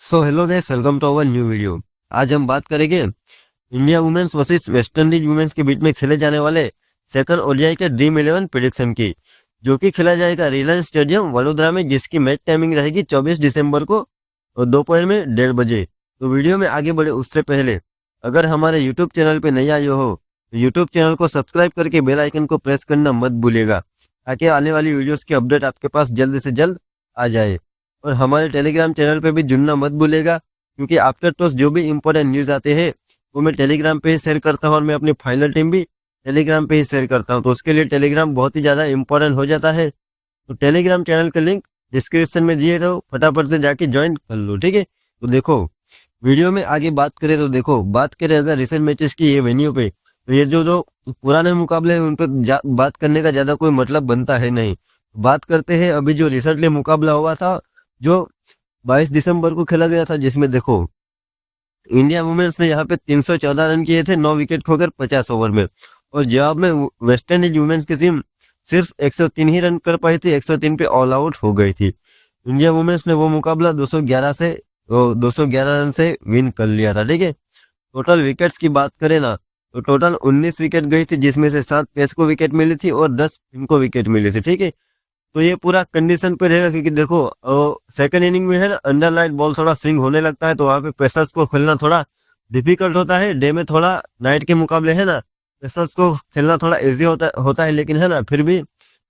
So hello guys, welcome to our new video. आज हम बात करेंगे India women's versus West Indies women's के बीच में खेले जाने वाले सेकंड ओडीआई के ड्रीम 11 प्रेडिक्शन की, जो कि खेला जाएगा रिलायंस स्टेडियम वडोदरा में, जिसकी मैच टाइमिंग रहेगी 24 दिसंबर को और दोपहर में 1:30 बजे। तो वीडियो में आगे बढ़े उससे पहले अगर हमारे यूट्यूब चैनल पर नए आए हो तो यूट्यूब चैनल को सब्सक्राइब करके बेल आइकन को प्रेस करना मत भूलिएगा, ताकि आने वाली वीडियोस की अपडेट आपके पास जल्द से जल्द आ जाए। और हमारे टेलीग्राम चैनल पे भी जुड़ना मत भूलेगा, क्योंकि आफ्टर टॉस जो भी इंपॉर्टेंट न्यूज़ आते हैं वो मैं टेलीग्राम पे ही शेयर करता हूँ, और मैं अपनी फाइनल टीम भी टेलीग्राम पे ही शेयर करता हूँ। तो उसके लिए टेलीग्राम बहुत ही ज़्यादा इंपॉर्टेंट हो जाता है। तो टेलीग्राम चैनल का लिंक डिस्क्रिप्शन में दिए रहो, फटाफट से जाके ज्वाइन कर लो, ठीक है। तो देखो, वीडियो में आगे बात करें तो देखो, बात करें अगर रिसेंट मैचेस की ये वेन्यू पे, तो ये जो जो पुराने मुकाबले हैं उन पर बात करने का ज़्यादा कोई मतलब बनता है नहीं। बात करते हैं अभी जो रिसेंटली मुकाबला हुआ था, जो 22 दिसंबर को खेला गया था, जिसमें देखो इंडिया वुमेन्स ने यहाँ पे 314 रन किए थे 9 विकेट खोकर 50 ओवर में, और जवाब में वेस्ट इंडीज वुमेन्स की टीम सिर्फ 103 ही रन कर पाई थी, 103 पे ऑल आउट हो गई थी। इंडिया वुमेन्स ने वो मुकाबला 211 रन से विन कर लिया था, ठीक है। टोटल विकेट्स की बात करें ना, तो टोटल 19 विकेट गई थी, जिसमें से 7 पेस को विकेट मिली थी और 10 इनको विकेट मिली थी, ठीक है। तो ये पूरा कंडीशन पे रहेगा, क्योंकि देखो सेकंड इनिंग में है ना, अंडर लाइट बॉल थोड़ा स्विंग होने लगता है, तो वहाँ पे पेसर्स को खेलना थोड़ा डिफिकल्ट होता है। डे में थोड़ा नाइट के मुकाबले है ना, पेसर्स को खेलना थोड़ा इजी होता है, लेकिन है ना फिर भी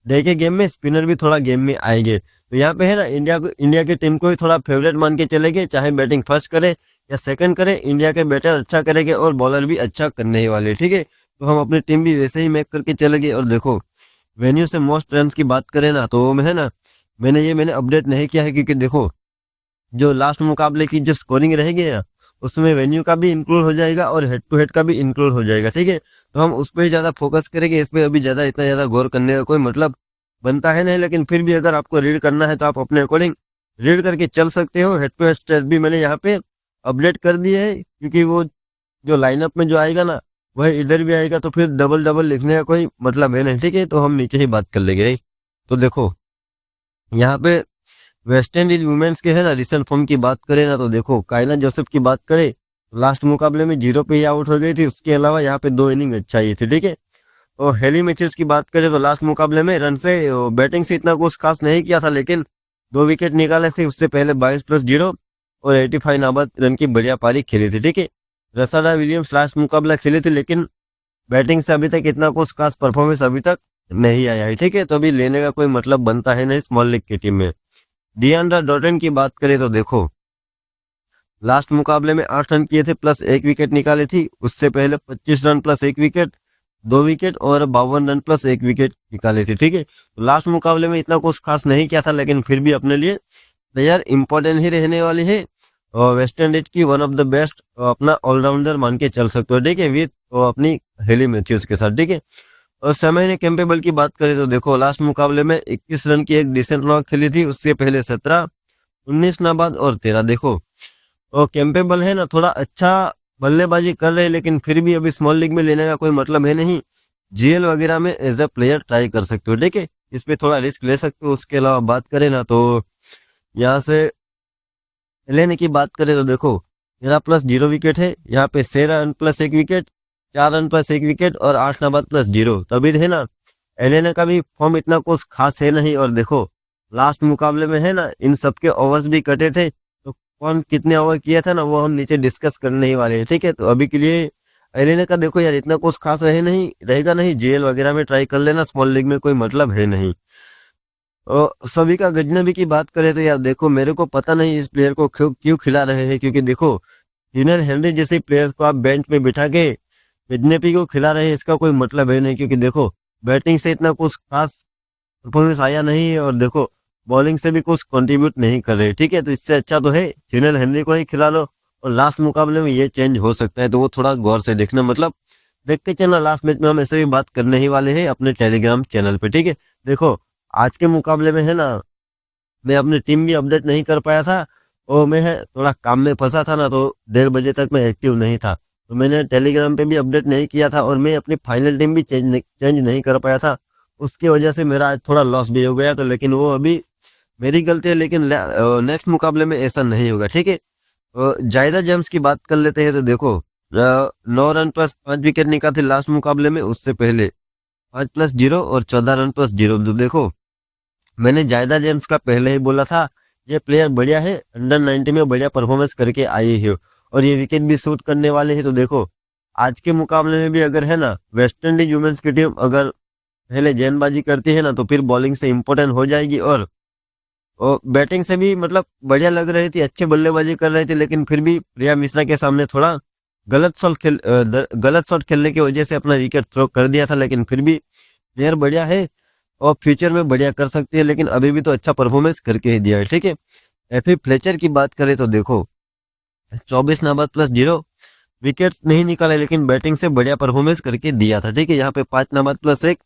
डे के गेम में स्पिनर भी थोड़ा गेम में आएंगे। तो यहाँ पे है ना इंडिया की टीम को ही थोड़ा फेवरेट मान के चलेंगे, चाहे बैटिंग फर्स्ट करे या सेकंड करे, इंडिया के बैटर अच्छा करेंगे और बॉलर भी अच्छा करने ही वाले, ठीक है। तो हम अपनी टीम भी वैसे ही मेक करके चलेंगे। और देखो, वेन्यू से मोस्ट रन की बात करें ना, तो मैं है ना मैंने अपडेट नहीं किया है, क्योंकि देखो जो लास्ट मुकाबले की जो स्कोरिंग रहेगी ना, उसमें वेन्यू का भी इंक्लूड हो जाएगा और हेड टू हेड का भी इंक्लूड हो जाएगा, ठीक है। तो हम उस पर ही ज़्यादा फोकस करेंगे, इस पर अभी इतना ज़्यादा गौर करने का कोई मतलब बनता है नहीं। लेकिन फिर भी अगर आपको रीड करना है तो आप अपने अकॉर्डिंग रीड करके चल सकते हो। हेड टू हेड स्टेट भी मैंने यहाँ पे अपडेट कर दिए है, क्योंकि वो जो लाइनअप में जो आएगा ना, वह इधर भी आएगा, तो फिर डबल डबल लिखने का कोई मतलब है नहीं, ठीक है। तो हम नीचे ही बात कर लेंगे। तो देखो, यहाँ पे वेस्ट इंडीज वुमेन्स के है ना रिसेंट फॉर्म की बात करें ना, तो देखो कायना जोसेफ की बात करें, लास्ट मुकाबले में 0 पे ही आउट हो गई थी। उसके अलावा यहाँ पे 2 इनिंग अच्छा ही थी, ठीक है। और हेली मैचेस की बात करें तो लास्ट मुकाबले में रन से बैटिंग से इतना कुछ खास नहीं किया था, लेकिन 2 विकेट निकाले थे। उससे पहले 22+0 और 85 नाबाद रन की बढ़िया पारी खेली थी, ठीक है। रसाडा विलियम्स लास्ट मुकाबला खेली थी, लेकिन बैटिंग से अभी तक इतना कुछ खास परफॉर्मेंस अभी तक नहीं आया है, ठीक है। तो अभी लेने का कोई मतलब बनता है नहीं स्मॉल लीग की टीम में। डियांड्रा डॉटन की बात करें तो देखो, लास्ट मुकाबले में 8 रन किए थे प्लस 1 विकेट निकाली थी। उससे पहले 25 रन प्लस 1 विकेट, 2 विकेट और 52 रन प्लस 1 विकेट निकाले थे, ठीक है। तो लास्ट मुकाबले में इतना कुछ खास नहीं किया था, लेकिन फिर भी अपने लिए प्लेयर इंपॉर्टेंट ही रहने वाली है। और वेस्ट इंडीज की वन ऑफ द बेस्ट अपना ऑलराउंडर मान के चल सकते हो, ठीक है, विद अपनी हेली मैथ्यूज के साथ, ठीक है। और समय ने कैंपेबल की बात करें तो देखो, लास्ट मुकाबले में 21 रन की एक डिसेंट नॉक खेली थी। उससे पहले 17, 19 नाबाद और 13। देखो, और कैंपेबल है ना थोड़ा अच्छा बल्लेबाजी कर रहे हैं, लेकिन फिर भी अभी स्मॉल लीग में लेने का कोई मतलब है नहीं। जीएल वगैरह में एज ए प्लेयर ट्राई कर सकते हो, ठीक है, इस पे थोड़ा रिस्क ले सकते हो। उसके अलावा बात करें ना, तो यहाँ से लेने की बात करें तो देखो, 13+0 विकेट है यहाँ पे, 16 run plus 1 wicket, 4 run plus 1 wicket और 8 नाबाद +0। तभी है ना एलेना का भी फॉर्म इतना कुछ खास है नहीं। और देखो, लास्ट मुकाबले में है ना इन सबके ओवर्स भी कटे थे, तो कौन कितने ओवर किया था ना, वो हम नीचे डिस्कस करने ही वाले हैं, ठीक है। तो अभी के लिए एलेना का देखो यार, इतना कुछ खास रहेगा नहीं। जेल वगैरह में ट्राई कर लेना, स्मॉल लीग में कोई मतलब है नहीं। और सभी का गजनबी की बात करें तो यार देखो, मेरे को पता नहीं इस प्लेयर को क्यों खिला रहे हैं, क्योंकि देखो टीनर हेनरी जैसे प्लेयर्स को आप बेंच पे बिठा के गजनबी को खिला रहे हैं, इसका कोई मतलब है नहीं। क्योंकि देखो, बैटिंग से इतना कुछ खास परफॉर्मेंस आया नहीं है, और देखो बॉलिंग से भी कुछ कंट्रीब्यूट नहीं कर रहे, ठीक है। तो इससे अच्छा तो है टीनर हेनरी को ही खिला लो, और लास्ट मुकाबले में ये चेंज हो सकता है, तो वो थोड़ा गौर से देखना, मतलब देखते चलना। लास्ट मैच में हम ऐसे भी बात करने ही वाले हैं अपने टेलीग्राम चैनल पे, ठीक है। देखो, आज के मुकाबले में है ना, मैं अपनी टीम भी अपडेट नहीं कर पाया था, और मैं है थोड़ा काम में फंसा था ना, तो 1:30 बजे तक मैं एक्टिव नहीं था, तो मैंने टेलीग्राम पे भी अपडेट नहीं किया था, और मैं अपनी फाइनल टीम भी चेंज नहीं कर पाया था। उसकी वजह से मेरा आज थोड़ा लॉस भी हो गया, तो लेकिन वो अभी मेरी गलती है, लेकिन नेक्स्ट मुकाबले में ऐसा नहीं होगा, ठीक है। जायदा जेम्स की बात कर लेते हैं तो देखो 9 रन प्लस 5 विकेट निकाले थे लास्ट मुकाबले में, उससे पहले 5+0 और 14 रन+0। तो देखो मैंने जायदा जेम्स का पहले ही बोला था, ये प्लेयर बढ़िया है, अंडर 19 में बढ़िया परफॉर्मेंस करके आए हैं और ये विकेट भी शूट करने वाले हैं। तो देखो आज के मुकाबले में भी अगर है ना वेस्ट इंडीज वुमेन्स की टीम अगर पहले गेंदबाजी करती है ना तो फिर बॉलिंग से इम्पोर्टेंट हो जाएगी और बैटिंग से भी मतलब बढ़िया लग रही थी, अच्छे बल्लेबाजी कर रही थी, लेकिन फिर भी प्रिया मिश्रा के सामने थोड़ा गलत शॉट खेलने की वजह से अपना विकेट थ्रो कर दिया था। लेकिन फिर भी प्लेयर बढ़िया है और फ्यूचर में बढ़िया कर सकती है, लेकिन अभी भी तो अच्छा परफॉर्मेंस करके ही दिया है। ठीक है, एफी फ्लेचर की बात करें तो देखो 24 नाबाद+0 विकेट नहीं निकाले, लेकिन बैटिंग से बढ़िया परफॉर्मेंस करके दिया था। ठीक है, यहाँ पे 5 नाबाद+1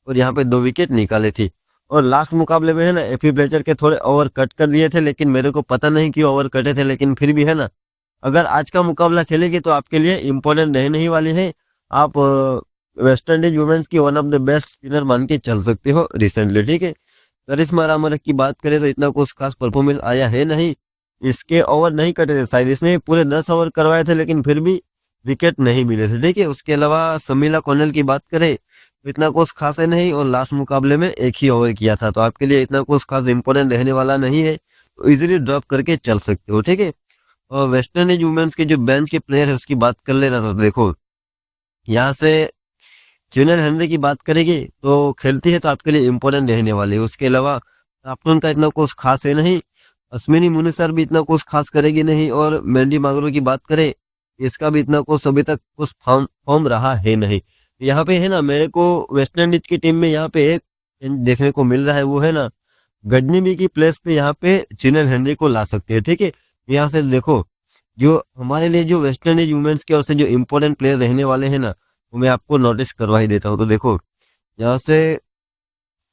और यहाँ पे 2 विकेट निकाले थी। और लास्ट मुकाबले में है ना एफी फ्लेचर के थोड़े ओवर कट कर दिए थे, लेकिन मेरे को पता नहीं कि ओवर कटे थे, लेकिन फिर भी है ना अगर आज का मुकाबला खेलेगी तो आपके लिए इम्पोर्टेंट रहने ही वाली है। आप वेस्ट इंडीज वुमेन्स की one of the best spinner मान के चल सकते हो रिसेंटली। ठीक है, करिश्मा रामरक की बात करें तो इतना कुछ खास परफॉर्मेंस आया है नहीं, इसके ओवर नहीं कटे थे शायद, इसने पूरे 10 ओवर करवाए थे लेकिन फिर भी विकेट नहीं मिले थे। ठीक है, उसके अलावा समीला कॉनेल की बात करें तो इतना कुछ खास है नहीं और लास्ट मुकाबले में एक ही ओवर किया था, तो आपके लिए इतना कुछ खास इंपॉर्टेंट रहने वाला नहीं है, तो इजीली ड्रॉप करके चल सकते हो। ठीक है, और वेस्ट इंडीज वुमेन्स के जो बेंच के प्लेयर है उसकी बात कर लेना तो देखो यहाँ से जूनियर हेनरी की बात करेगी तो खेलती है तो आपके लिए इम्पोर्टेंट रहने वाली है। उसके अलावा कैप्टन का इतना कुछ खास है नहीं, अश्विनी मुनिसर भी इतना कुछ खास करेगी नहीं, और मेंडी मागरो की बात करें इसका भी इतना कुछ अभी तक कुछ फॉर्म रहा है नहीं। यहाँ पे है ना मेरे को वेस्ट इंडीज की टीम में यहाँ पे एक देखने को मिल रहा है, वो है ना गजनीबी की प्लेस पे यहाँ पे जूनियर हेनरी को ला सकते हैं। ठीक है, यहाँ से देखो जो हमारे लिए जो वेस्ट इंडीज वुमेन्स के ओर से जो इम्पोर्टेंट प्लेयर रहने वाले हैं ना वो मैं आपको नोटिस करवा ही देता हूँ। तो देखो यहाँ से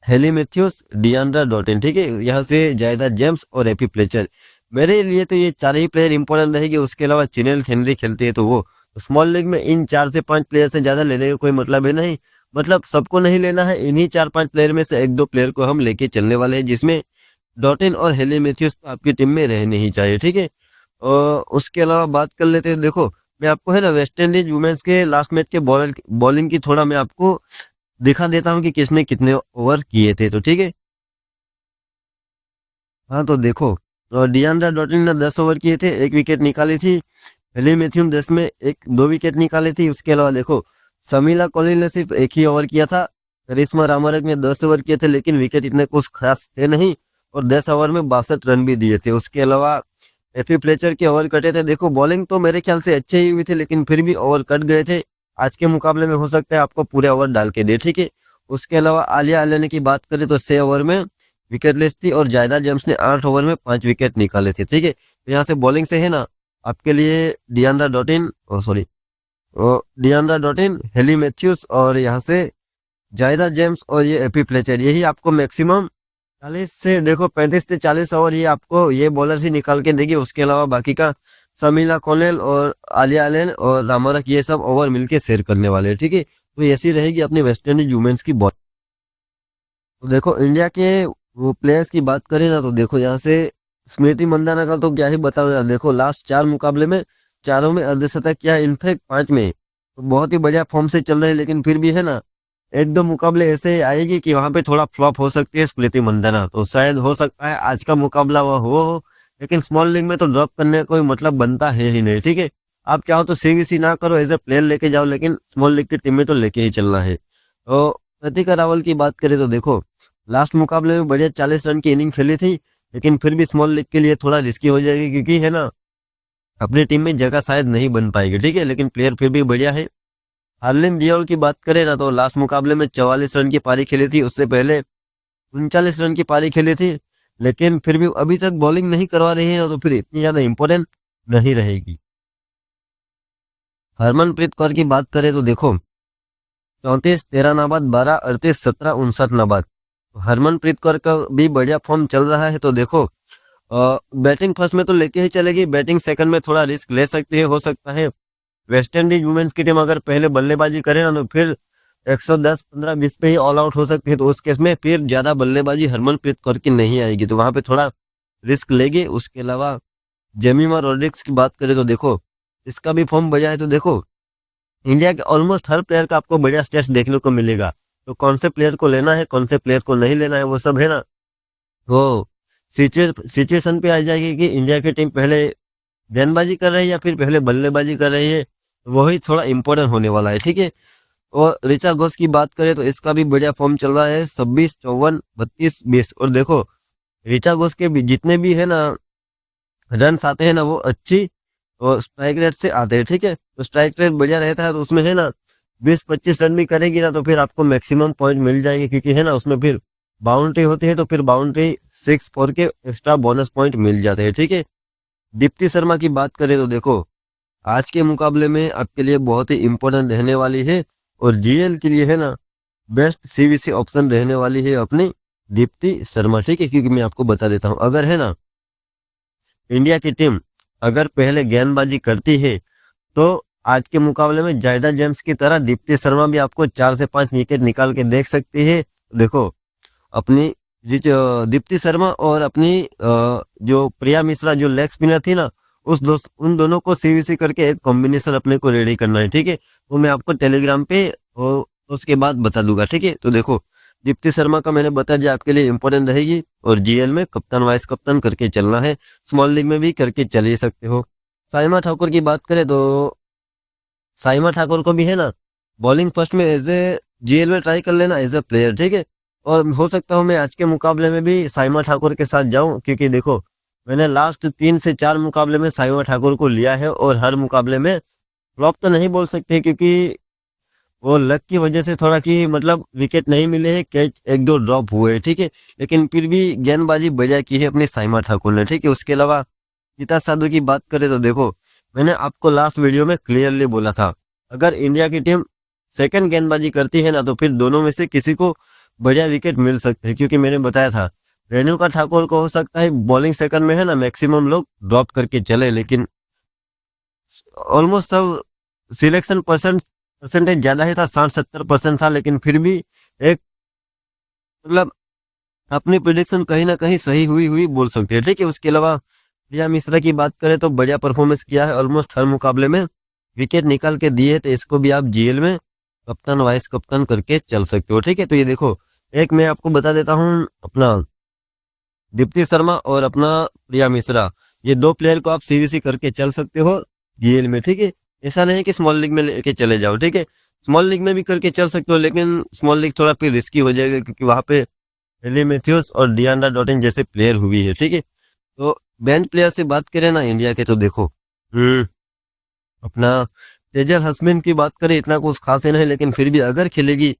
हेली मैथ्यूज, डियांड्रा डॉटिन, ठीक है, यहाँ से जायदा जेम्स और एपी फ्लेचर, मेरे लिए तो ये 4 ही प्लेयर इंपॉर्टेंट रहेगी। उसके अलावा चिनेल हेनरी खेलती है तो वो स्मॉल लीग में इन 4 से 5 प्लेयर से ज़्यादा लेने का कोई मतलब है नहीं, मतलब सबको नहीं लेना है, इन्हीं 4-5 प्लेयर में से 1-2 प्लेयर को हम लेके चलने वाले हैं, जिसमें डॉटिन और हेली मैथ्यूज तो आपकी टीम में रहने ही चाहिए। ठीक है, और उसके अलावा बात कर लेते हैं, देखो मैं आपको है ना वेस्ट इंडीज वुमेन्स के लास्ट मैच के बॉलिंग की थोड़ा मैं आपको दिखा देता हूँ कि किसने कितने ओवर किए थे। तो ठीक है, हाँ तो देखो डियांड्रा डॉटिन ने 10 ओवर किए थे, 1 विकेट निकाली थी। हेली मैथ्यूज 10 में 2 विकेट निकाले थे। उसके अलावा देखो समीला कॉलिन ने सिर्फ 1 ही ओवर किया था। करिश्मा रामरक ने 10 ओवर किए थे, लेकिन विकेट इतने कुछ खास थे नहीं और 10 ओवर में 62 रन भी दिए थे। उसके अलावा एफी फ्लेचर के ओवर कटे थे। देखो बॉलिंग तो मेरे ख्याल से अच्छे ही हुई थी, लेकिन फिर भी ओवर कट गए थे। आज के मुकाबले में हो सकता है आपको पूरे ओवर डाल के दे। ठीक है, उसके अलावा आलिया अलेने की बात करें तो 6 ओवर में विकेटलेस थी और जायदा जेम्स ने 8 ओवर में 5 विकेट निकाले थे। ठीक है, तो यहाँ से बॉलिंग से है ना आपके लिए डियांड्रा डॉटिन, हेली मैथ्यूज और यहाँ से जायदा जेम्स और ये एपी फ्लेचर, यही आपको मैक्सिमम 40 से देखो 35 से 40 ओवर ये आपको ये बॉलर ही निकाल के देगी। उसके अलावा बाकी का समीला कॉनेल और आलिया एलन और रामरक ये सब ओवर मिलके शेयर करने वाले हैं। ठीक है, तो ऐसी रहेगी अपनी वेस्ट इंडीज वुमेन्स की बॉल। तो देखो इंडिया के वो प्लेयर्स की बात करें ना तो देखो यहाँ से स्मृति मंदाना का तो क्या ही बताऊं यार, देखो लास्ट 4 मुकाबले में चारों में अर्धशतक किया, इनफैक्ट 5 में तो बहुत ही बढ़िया फॉर्म से चल रहे हैं। लेकिन फिर भी है ना 1-2 मुकाबले ऐसे आएगी कि वहां पे थोड़ा फ्लॉप हो सकती है स्मृति मंदाना, तो शायद हो सकता है आज का मुकाबला वह हो, लेकिन स्मॉल लीग में तो ड्रॉप करने का कोई मतलब बनता है ही नहीं। ठीक है, आप चाहो तो सीवीसी ना करो, एज ए प्लेयर लेके जाओ, लेकिन स्मॉल लीग की टीम में तो लेके ही चलना है। तो कृतिका रावल की बात करें तो देखो लास्ट मुकाबले में बढ़िया 40 रन की इनिंग खेली थी, लेकिन फिर भी स्मॉल लीग के लिए थोड़ा रिस्की हो जाएगी, क्योंकि है ना अपनी टीम में जगह शायद नहीं बन पाएगी। ठीक है, लेकिन प्लेयर फिर भी बढ़िया है। हार्लिन दियोल की बात करें ना तो लास्ट मुकाबले में 44 रन की पारी खेली थी, उससे पहले 39 रन की पारी खेली थी, लेकिन फिर भी अभी तक बॉलिंग नहीं करवा रही है, तो फिर इतनी ज्यादा इंपॉर्टेंट नहीं रहेगी। हरमनप्रीत कौर की बात करें तो देखो 34, 13 नाबाद, 12, 38, 17, 59 नाबाद, हरमनप्रीत कौर का भी बढ़िया फॉर्म चल रहा है। तो देखो बैटिंग फर्स्ट में तो लेके ही चलेगी, बैटिंग सेकंड में थोड़ा रिस्क ले सकती है, हो सकता है वेस्ट इंडीज वुमेन्स की टीम अगर पहले बल्लेबाजी करे ना तो फिर 110, 15, 20 पे ही ऑल आउट हो सकती है, तो उस केस में फिर ज्यादा बल्लेबाजी हरमनप्रीत कौर की नहीं आएगी, तो वहां पे थोड़ा रिस्क लेगी। उसके अलावा जेमिमा रोड्रिग्स की बात करें तो देखो इसका भी फॉर्म बढ़िया है। तो देखो इंडिया के ऑलमोस्ट हर प्लेयर का आपको बढ़िया स्टेट्स देखने को मिलेगा। तो कौन से प्लेयर को लेना है, कौन से प्लेयर को नहीं लेना है, वो सब है ना, वो सिचुएशन पे आ जाएगी कि इंडिया की टीम पहले गेंदबाजी कर रही है या फिर पहले बल्लेबाजी कर रही है। वही थोड़ा इंपॉर्टेंट होने वाला है, ठीक है। और ऋचा घोष की बात करें तो इसका भी बढ़िया फॉर्म चल रहा है, 26, 54, 32, 20। और देखो ऋचा घोष के भी जितने भी है ना रन आते हैं ना, वो अच्छी और स्ट्राइक रेट से आते हैं, ठीक है। तो स्ट्राइक रेट बढ़िया रहता है तो उसमें है ना 20-25 रन भी करेगी ना तो फिर आपको मैक्सिमम पॉइंट मिल जाएगी, क्योंकि है ना उसमें फिर बाउंड्री होती है तो फिर बाउंड्री 6-4 के एक्स्ट्रा बोनस पॉइंट मिल जाते हैं, ठीक है। दीप्ति शर्मा की बात करें तो देखो आज के मुकाबले में आपके लिए बहुत ही इंपॉर्टेंट रहने वाली है और जीएल के लिए है ना बेस्ट सीवीसी ऑप्शन रहने वाली है अपनी दीप्ति शर्मा, ठीक है। क्योंकि मैं आपको बता देता हूँ, अगर है ना इंडिया की टीम अगर पहले गेंदबाजी करती है तो आज के मुकाबले में जायदा जेम्स की तरह दीप्ति शर्मा भी आपको 4 से 5 विकेट निकाल के देख सकती है। देखो अपनी दीप्ति शर्मा और अपनी जो प्रिया मिश्रा जो लेग स्पिनर थी ना, उन दोनों को सीवीसी करके एक कॉम्बिनेशन अपने को रेडी करना है, ठीक है। वो मैं आपको टेलीग्राम पे और उसके बाद बता दूंगा, ठीक है। तो देखो दीप्ति शर्मा का मैंने बता दिया आपके लिए इंपॉर्टेंट रहेगी और जीएल में कप्तान वाइस कप्तान करके चलना है, स्मॉल लीग में भी करके चल ही सकते हो। साइमा ठाकुर की बात करें तो साइमा ठाकुर को भी है ना बॉलिंग फर्स्ट में एज ए जीएल में ट्राई कर लेना एज ए प्लेयर, ठीक है। और हो सकता हूँ मैं आज के मुकाबले में भी साइमा ठाकुर के साथ जाऊं, क्योंकि देखो मैंने लास्ट 3 से 4 मुकाबले में साइमा ठाकुर को लिया है और हर मुकाबले में फ्लॉप तो नहीं बोल सकते, क्योंकि वो लक की वजह से थोड़ा कि मतलब विकेट नहीं मिले हैं, कैच 1-2 ड्रॉप हुए हैं, ठीक है। लेकिन फिर भी गेंदबाजी बढ़िया की है अपनी साइमा ठाकुर ने, ठीक है। उसके अलावा गीता साधु की बात करें तो देखो मैंने आपको लास्ट वीडियो में क्लियरली बोला था, अगर इंडिया की टीम सेकंड गेंदबाजी करती है ना तो फिर दोनों में से किसी को बढ़िया विकेट मिल सकते हैं, क्योंकि मैंने बताया था रेणुका ठाकुर को हो सकता है बॉलिंग सेकंड में है ना मैक्सिमम लोग ड्रॉप करके चले, लेकिन ऑलमोस्ट सब सिलेक्शन परसेंटेज ज्यादा ही था, 60-70% था, लेकिन फिर भी एक मतलब अपनी प्रिडिक्शन कहीं ना कहीं सही हुई हुई बोल सकते हैं, ठीक है। उसके अलावा प्रिया मिश्रा की बात करें तो बढ़िया परफॉर्मेंस किया है, ऑलमोस्ट हर मुकाबले में विकेट निकाल के दिए, तो इसको भी आप जीएल में कप्तान वाइस कप्तान करके चल सकते हो, ठीक है। तो ये देखो एक मैं आपको बता देता हूँ, अपना दीप्ति शर्मा और अपना प्रिया मिश्रा, ये 2 प्लेयर को आप सीवीसी करके चल सकते हो जीएल में, ठीक है। ऐसा नहीं कि स्मॉल लीग में लेके चले जाओ, ठीक है। स्मॉल लीग में भी करके चल सकते हो, लेकिन स्मॉल लीग थोड़ा फिर रिस्की हो जाएगा, क्योंकि वहाँ पे एली मैथ्यूज और डियांड्रा डॉटिन जैसे प्लेयर हुई है, ठीक है। तो बेंच प्लेयर से बात करें ना इंडिया के तो देखो अपना तेजल हसमिन की बात करें, इतना कुछ खास है नहीं, लेकिन फिर भी अगर खेलेगी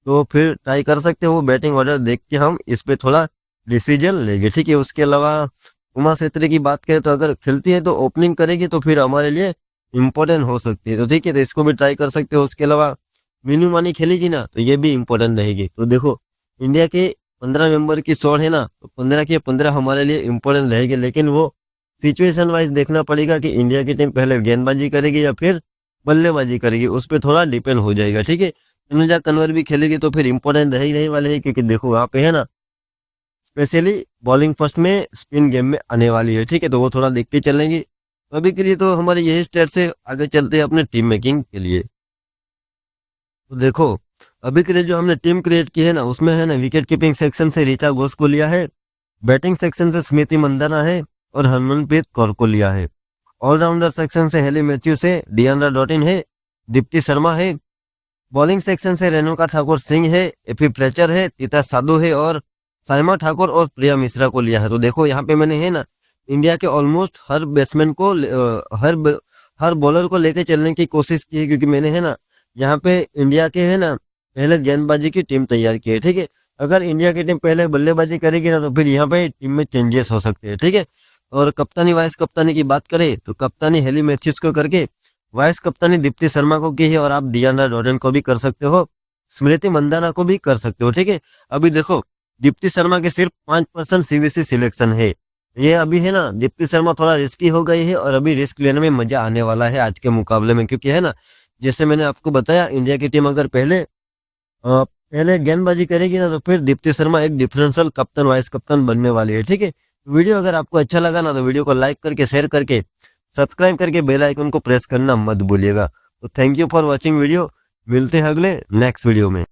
तो फिर ट्राई कर सकते हो, बैटिंग ऑर्डर देख के हम इस पे थोड़ा डिसीजन लेंगे, ठीक है। उसके अलावा उमा सेत्री की बात करें तो अगर खेलती है तो ओपनिंग करेगी तो फिर हमारे लिए इंपॉर्टेंट हो सकती है, तो ठीक है, तो इसको भी ट्राई कर सकते हो। उसके अलावा मीनू मानी खेलेगी ना तो ये भी इंपॉर्टेंट रहेगी। तो देखो इंडिया के 15 मेंबर की शॉट है ना, तो 15 के 15 हमारे लिए इंपॉर्टेंट रहेगी, लेकिन वो सिचुएशन वाइज देखना पड़ेगा कि इंडिया की टीम पहले गेंदबाजी करेगी या फिर बल्लेबाजी करेगी, उस पर थोड़ा डिपेंड हो जाएगा, ठीक है। तनुजा कन्वर भी खेलेगी तो फिर इंपॉर्टेंट रह ही नहीं वाले है, क्योंकि देखो वहाँ पे है ना स्पेशली बॉलिंग फर्स्ट में स्पिन गेम में आने वाली है, ठीक है। तो वो थोड़ा देखते चलेंगे। तो अभी के लिए तो हमारे यही स्टेट से आगे चलते हैं अपने टीम मेकिंग के लिए। तो देखो अभी के लिए जो हमने टीम क्रिएट की है ना, उसमें है ना विकेट कीपिंग सेक्शन से ऋचा घोष को लिया है, बैटिंग सेक्शन से स्मृति मंदाना है और हरमनप्रीत कौर को लिया है, ऑलराउंडर सेक्शन से हेली मैथ्यू से डियांड्रा डॉटिन है, दीप्ति शर्मा है, बॉलिंग सेक्शन से रेणुका ठाकुर सिंह है, एपी फ्लेचर है, तीता साधु है और साइमा ठाकुर और प्रिया मिश्रा को लिया है। तो देखो यहाँ पे मैंने है ना इंडिया के ऑलमोस्ट हर बैट्समैन को हर बॉलर को लेके चलने की कोशिश की है, क्योंकि मैंने है ना यहाँ पे इंडिया के है ना पहले गेंदबाजी की टीम तैयार की है, ठीक है। अगर इंडिया की टीम पहले बल्लेबाजी करेगी ना तो फिर यहाँ पे टीम में चेंजेस हो सकते हैं, ठीक है। और कप्तानी वाइस कप्तानी की बात करें तो कप्तानी हेली मैथ्यूज को करके वाइस कप्तानी दीप्ति शर्मा को की है, और आप डियांड्रा डॉटिन को भी कर सकते हो, स्मृति मंदाना को भी कर सकते हो, ठीक है। अभी देखो दीप्ति शर्मा के सिर्फ 5% सीवीसी सिलेक्शन है, ये अभी है ना दीप्ति शर्मा थोड़ा रिस्की हो गई है और अभी रिस्क लेने में मजा आने वाला है आज के मुकाबले में, क्योंकि है ना जैसे मैंने आपको बताया इंडिया की टीम अगर पहले गेंदबाजी करेगी ना तो फिर दीप्ति शर्मा एक डिफरेंशियल कप्तान वाइस कप्तान बनने वाली है, ठीक है। वीडियो अगर आपको अच्छा लगा ना तो वीडियो को लाइक करके शेयर करके सब्सक्राइब करके बेल आइकन को प्रेस करना मत भूलिएगा। तो thank you for watching video. मिलते हैं अगले नेक्स्ट वीडियो में।